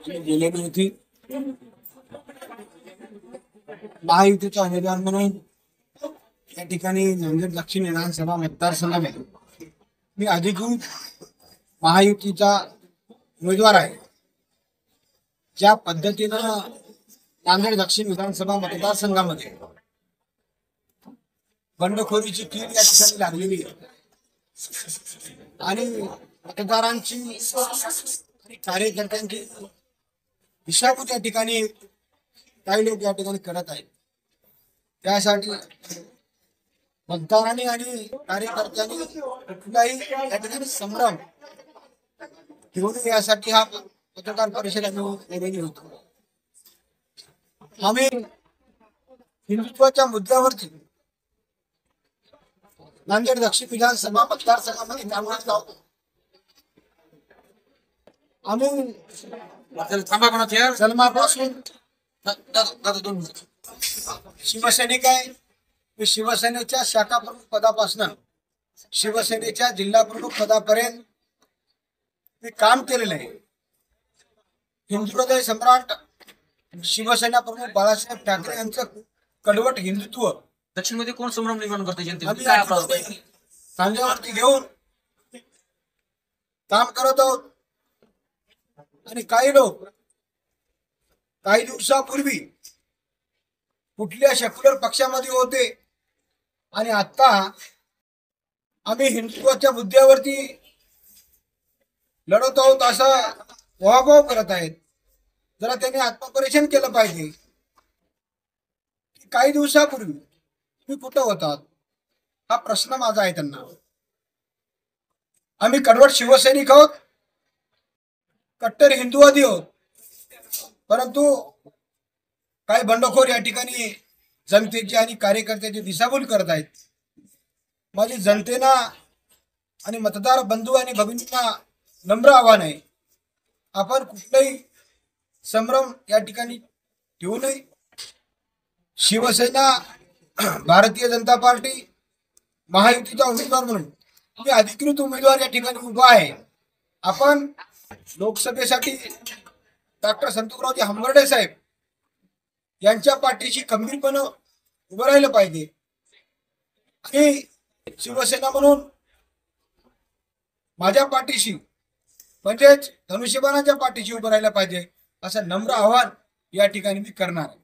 गेलेली होती महायुतीचा उमेदवार म्हणून या ठिकाणी नांदेड दक्षिण विधानसभा मतदारसंघामध्ये मी अधिकृत महायुतीचा उमेदवार आहे। ज्या पद्धतीनं नांदेड दक्षिण विधानसभा मतदारसंघामध्ये बंडखोरीची तीर या ठिकाणी लागलेली आहे आणि मतदारांची आणि कार्यकर्त्यांची दिशाभूल या ठिकाणी काही लोक या ठिकाणी करत आहेत। त्यासाठी मतदारांनी आणि कार्यकर्त्यांनी कुठलाही या ठिकाणी संभ्रम घेऊ नये यासाठी हा पत्रकार परिषद आम्ही बोलवली होती। आम्ही हिंदुत्वाच्या मुद्द्यावरती नांदेड दक्षिण विधानसभा मतदारसंघामध्ये काम करत आहोत। आम्ही जन्मापासून शिवसैनिक आहे। मी शिवसेनेच्या शाखा प्रमुख पदापासून शिवसेनेच्या जिल्हा प्रमुख पदापर्यंत मी काम केलेलं आहे। हिंदू हृदय सम्राट शिवसेना प्रमुख बाळासाहेब ठाकरे यांचं कडवट हिंदुत्व दक्षिण मध्ये कोण संभ्रम निर्माण करते जनतेमध्ये खांद्यावरती घेऊन काम करत आहोत। आणि काही लोक काही दिवसापूर्वी कुठल्या सेक्युलर पक्षामध्ये होते आणि आता आम्ही हिंदुत्वाच्या मुद्द्यावरती लढत आहोत असा वाहवाह करत आहेत। जरा त्यांनी आत्मपरीक्षण केलं पाहिजे की काही दिवसापूर्वी तुम्ही कुठं होतात, हा प्रश्न माझा आहे त्यांना। आम्ही कडवट शिवसैनिक आहोत, कट्टर हिंदुवादी आहोत, परंतु काही बंडखोर या ठिकाणी जनतेची आणि कार्यकर्त्याची दिशाभूल करत आहेत। माझी जनतेना आणि मतदार बंधू आणि भगिनींना नम्र आव्हान आहे, आपण कुठलाही संभ्रम या ठिकाणी ठेवू नये। शिवसेना भारतीय जनता पार्टी महायुतीचा उमेदवार म्हणून मी अधिकृत उमेदवार या ठिकाणी उभा आहे। आपण लोकसभेसाठी डॉक्टर संतोषरावजी हंबर्डे साहेब यांच्या पाठीशी खंबीरपणे उभं राहिलं पाहिजे आणि शिवसेना म्हणून माझ्या पाठीशी म्हणजेच धनुष्यबाणाच्या पाठीशी उभं राहिलं पाहिजे असं नम्र आवाहन या ठिकाणी मी करणार आहे।